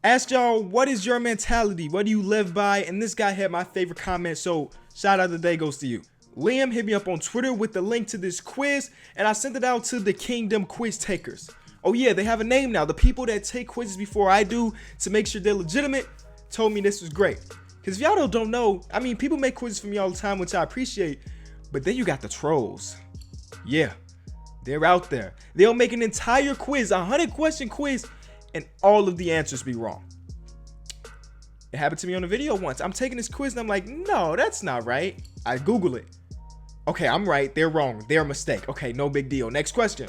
Asked y'all, what is your mentality? What do you live by? And this guy had my favorite comment, so shout out today goes to you. Liam hit me up on Twitter with the link to this quiz, and I sent it out to the Kingdom quiz takers. Oh yeah, they have a name now. The people that take quizzes before I do to make sure they're legitimate told me this was great. Because if y'all don't know, I mean, people make quizzes for me all the time, which I appreciate, but then you got the trolls. Yeah, they're out there. They'll make an entire quiz, a 100-question quiz, and all of the answers be wrong. It happened to me on a video once. I'm taking this quiz and I'm like, no, that's not right. I Google it. Okay, I'm right. They're wrong. They're a mistake. Okay, no big deal. Next question.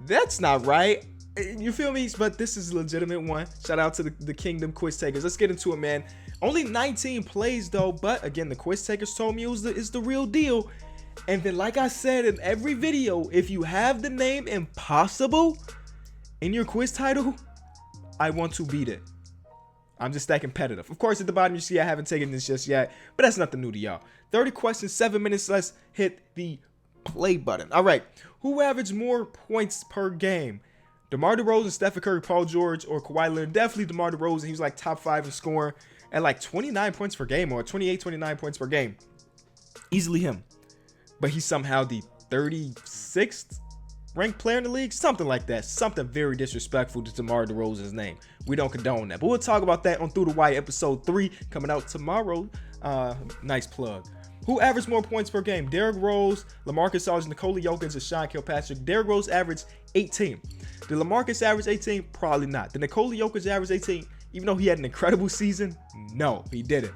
That's not right. You feel me? But this is a legitimate one. Shout out to the Kingdom quiz takers. Let's get into it, man. Only 19 plays though, but again, the quiz takers told me it's the real deal. And then, like I said in every video, if you have the name Impossible in your quiz title, I want to beat it. I'm just that competitive. Of course, at the bottom you see I haven't taken this just yet, but that's nothing new to y'all. 30 questions, 7 minutes. Let's hit the play button. All right, who averaged more points per game? DeMar DeRozan, Stephen Curry, Paul George, or Kawhi Leonard? Definitely DeMar DeRozan. He was like top 5 in scoring at like 29 points per game, or 28, 29 points per game. Easily him. But he's somehow the 36th ranked player in the league, something like that. Something very disrespectful to DeMar DeRozan's name. We don't condone that, but we'll talk about that on Through the Wire episode 3 coming out tomorrow. Nice plug. Who averaged more points per game? Derrick Rose, LaMarcus Aldridge, Nikola Jokic, or Sean Kilpatrick? Derrick Rose averaged 18. Did LaMarcus average 18? Probably not. Did Nikola Jokic average 18? Even though he had an incredible season? No, he didn't.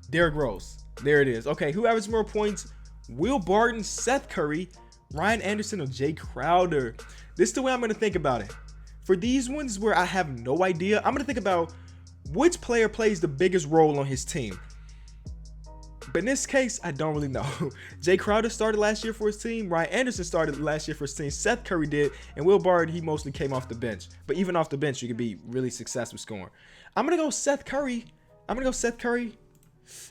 Derrick Rose. There it is. Okay, who averaged more points? Will Barton, Seth Curry, Ryan Anderson, or Jay Crowder? This is the way I'm going to think about it. For these ones where I have no idea, I'm going to think about which player plays the biggest role on his team. But in this case, I don't really know. Jay Crowder started last year for his team. Ryan Anderson started last year for his team. Seth Curry did. And Will Barton, he mostly came off the bench. But even off the bench, you could be really successful scoring. I'm going to go Seth Curry.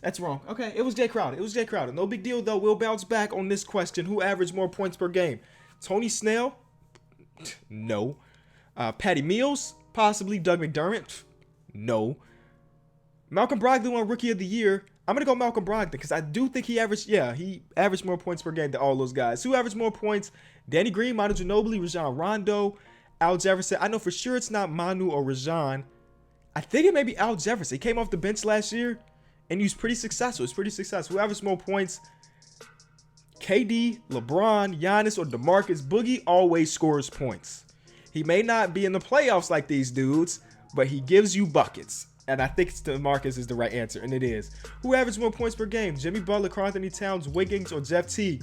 That's wrong. Okay, it was Jay Crowder. No big deal, though. We'll bounce back on this question. Who averaged more points per game? Tony Snell? No. Patty Mills? Possibly. Doug McDermott? No. Malcolm Brogdon won Rookie of the Year. I'm going to go Malcolm Brogdon because I do think he averaged more points per game than all those guys. Who averaged more points? Danny Green, Manu Ginobili, Rajon Rondo, Al Jefferson. I know for sure it's not Manu or Rajon. I think it may be Al Jefferson. He came off the bench last year, and he was pretty successful. Who averaged more points? KD, LeBron, Giannis, or DeMarcus? Boogie always scores points. He may not be in the playoffs like these dudes, but he gives you buckets. And I think DeMarcus is the right answer, and it is. Who averaged more points per game? Jimmy Butler, Karl-Anthony Towns, Wiggins, or Jeff Teague?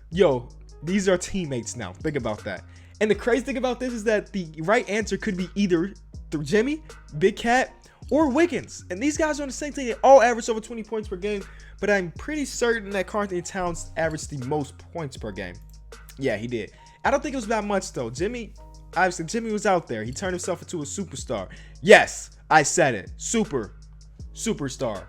Yo, these are teammates now. Think about that. And the crazy thing about this is that the right answer could be either through Jimmy, Big Cat, or Wiggins. And these guys are on the same team. They all average over 20 points per game, but I'm pretty certain that Karl-Anthony Towns averaged the most points per game. Yeah, he did. I don't think it was that much, though. Obviously, Jimmy was out there. He turned himself into a superstar. Yes, I said it. Superstar.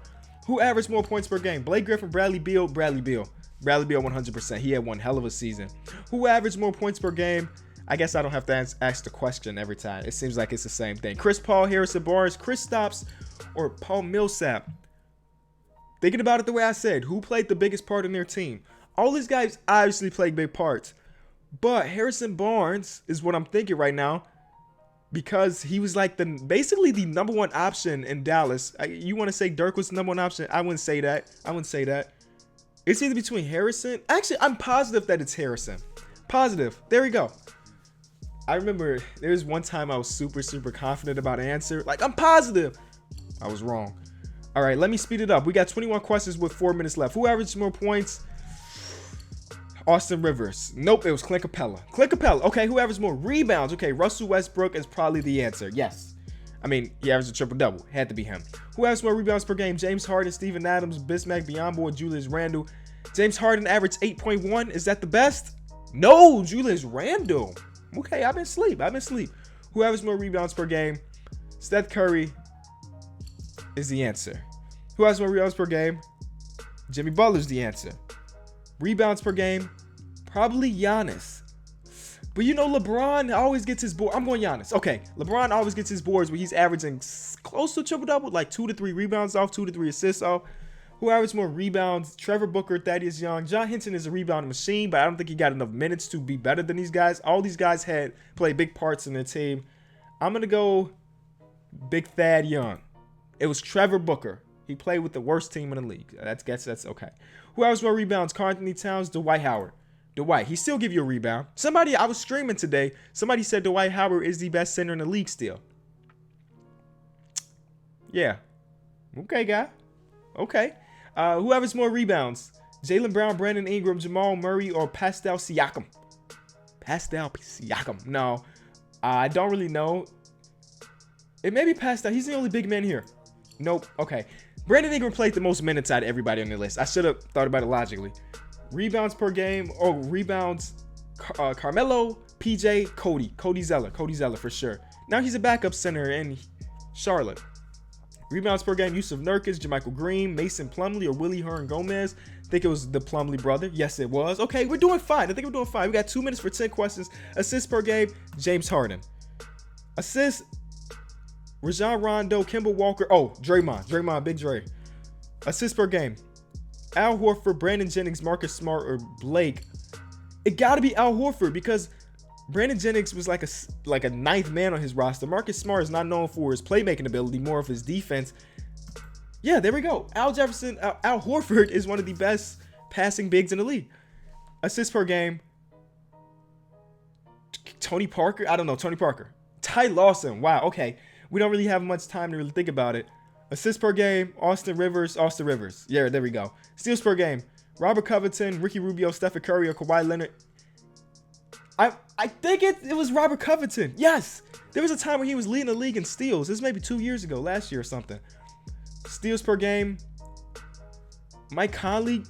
Who averaged more points per game? Blake Griffin, Bradley Beal, 100%. He had one hell of a season. Who averaged more points per game? I guess I don't have to ask the question every time. It seems like it's the same thing. Chris Paul, Harrison Barnes, Kristaps, or Paul Millsap? Thinking about it the way I said, who played the biggest part in their team? All these guys obviously played big parts. But Harrison Barnes is what I'm thinking right now, because he was like basically the number one option in Dallas. You want to say Dirk was the number one option? I wouldn't say that. It's either between Harrison. Actually, I'm positive that it's Harrison. Positive. There we go. I remember there was one time I was super confident about an answer. Like, I'm positive. I was wrong. All right, let me speed it up. We got 21 questions with 4 minutes left. Who averaged more points? Austin Rivers. Nope, it was Clint Capella. Okay, who averaged more rebounds? Okay, Russell Westbrook is probably the answer. Yes. I mean, he averaged a triple-double. Had to be him. Who averaged more rebounds per game? James Harden, Steven Adams, Bismack Biyombo, or Julius Randle? James Harden averaged 8.1. Is that the best? No, Julius Randle. Okay, I've been asleep. Who averaged more rebounds per game? Steph Curry is the answer. Who has more rebounds per game? Jimmy Butler's the answer. Rebounds per game? Probably Giannis. But you know, LeBron always gets his board. I'm going Giannis. Okay, LeBron always gets his boards where he's averaging close to triple-double, like 2 to 3 rebounds off, 2 to 3 assists off. Who averaged more rebounds? Trevor Booker, Thaddeus Young. John Henson is a rebounding machine, but I don't think he got enough minutes to be better than these guys. All these guys had played big parts in their team. I'm going to go Big Thad Young. It was Trevor Booker. He played with the worst team in the league. That's okay. Who averaged more rebounds? Karl Anthony Towns, Dwight Howard. Dwight, he still give you a rebound. I was streaming today. Somebody said Dwight Howard is the best center in the league still. Yeah. Okay, guy. Okay. Who averaged more rebounds? Jaylen Brown, Brandon Ingram, Jamal Murray, or Pascal Siakam? Pascal Siakam. No. I don't really know. It may be Pascal. He's the only big man here. Nope. Okay. Brandon Ingram played the most minutes out of everybody on the list. I should have thought about it logically. Rebounds per game. Oh, rebounds. Carmelo, PJ, Cody Zeller for sure. Now he's a backup center in Charlotte. Rebounds per game. Yusuf Nurkic, JaMychal Green, Mason Plumlee, or Willie Hearn Gomez. I think it was the Plumlee brother. Yes, it was. Okay, we're doing fine. I think we're doing fine. We got 2 minutes for 10 questions. Assists per game. James Harden. Assists. Rajon Rondo, Kemba Walker. Oh, Draymond, Big Dre. Assists per game. Al Horford, Brandon Jennings, Marcus Smart, or Blake. It got to be Al Horford because Brandon Jennings was like a ninth man on his roster. Marcus Smart is not known for his playmaking ability, more of his defense. Yeah, there we go. Al Horford is one of the best passing bigs in the league. Assists per game. Tony Parker. I don't know. Tony Parker. Ty Lawson. Wow. Okay. We don't really have much time to really think about it. Assists per game, Austin Rivers. Yeah, there we go. Steals per game, Robert Covington, Ricky Rubio, Stephen Curry, or Kawhi Leonard. I think it was Robert Covington. Yes. There was a time where he was leading the league in steals. This may be 2 years ago, last year or something. Steals per game, Mike Conley,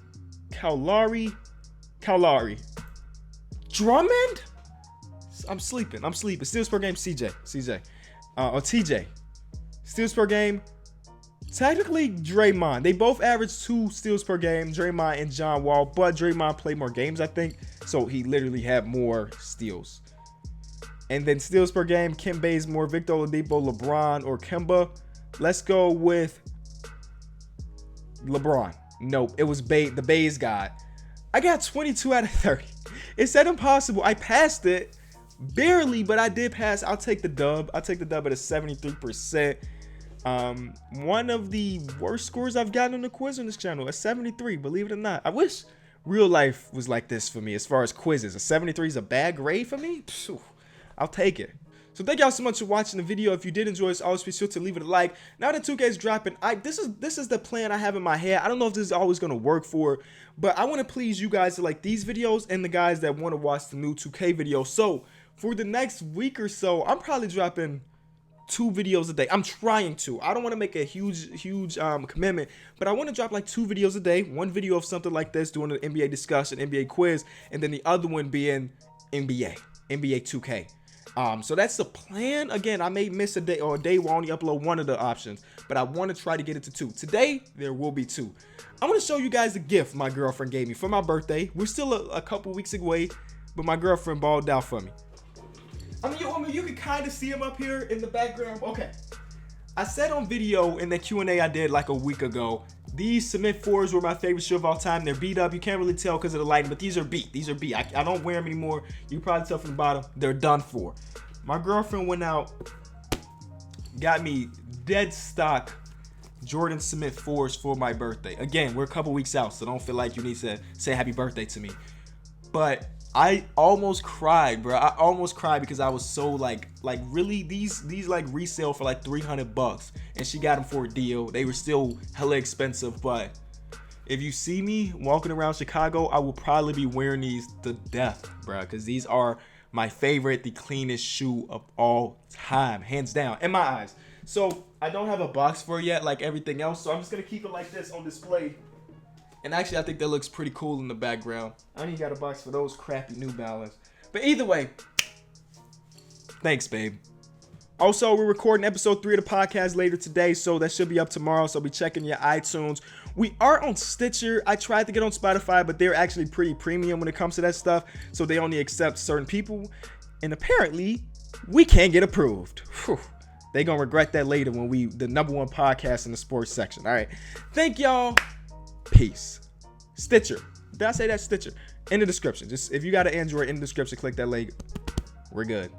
Kyle Lowry. Drummond? I'm sleeping. Steals per game, CJ. Or TJ. Steals per game. Technically, Draymond. They both averaged 2 steals per game, Draymond and John Wall, but Draymond played more games, I think, so he literally had more steals. And then steals per game, Kim Bazemore, Victor Oladipo, LeBron, or Kemba. Let's go with LeBron. Nope, it was the Baze guy. I got 22 out of 30. It said impossible. I passed it. Barely, but I did pass. I'll take the dub. I'll take the dub at a 73%. One of the worst scores I've gotten on the quiz on this channel, a 73, believe it or not. I wish real life was like this for me as far as quizzes. A 73 is a bad grade for me. Phew, I'll take it. So thank y'all so much for watching the video. If you did enjoy this, always be sure to leave it a like. Now that 2K is dropping, this is the plan I have in my head. I don't know if this is always going to work for, but I want to please you guys to like these videos and the guys that want to watch the new 2K video. So for the next week or so, I'm probably dropping 2 videos a day. I'm trying to. I don't want to make a huge commitment, but I want to drop like 2 videos a day. One video of something like this, doing an NBA discussion, NBA quiz, and then the other one being NBA 2K. So that's the plan. Again, I may miss a day or a day where I only upload one of the options, but I want to try to get it to 2. Today, there will be 2. I want to show you guys a gift my girlfriend gave me for my birthday. We're still a couple weeks away, but my girlfriend balled out for me. I mean, you can kind of see him up here in the background. Okay. I said on video in the Q&A I did like a week ago, these Cement 4s were my favorite shoe of all time. They're beat up. You can't really tell because of the lighting, but these are beat. I don't wear them anymore. You can probably tell from the bottom. They're done for. My girlfriend went out, got me dead stock Jordan Cement 4s for my birthday. Again, we're a couple weeks out, so don't feel like you need to say happy birthday to me. But I almost cried, bro. I almost cried because I was so like really these like resale for like $300, and she got them for a deal. They were still hella expensive, but if you see me walking around Chicago, I will probably be wearing these to death, bro, because these are my favorite, the cleanest shoe of all time, hands down, in my eyes. So I don't have a box for it yet, like everything else. So I'm just gonna keep it like this on display. And actually, I think that looks pretty cool in the background. I ain't got a box for those crappy New Balance. But either way, thanks, babe. Also, we're recording episode 3 of the podcast later today, so that should be up tomorrow. So be checking your iTunes. We are on Stitcher. I tried to get on Spotify, but they're actually pretty premium when it comes to that stuff. So they only accept certain people. And apparently, we can't get approved. Whew. They gonna regret that later when we the #1 podcast in the sports section. All right. Thank y'all. Peace. Stitcher. Did I say that? Stitcher? In the description. Just if you got an Android, in the description, click that link. We're good.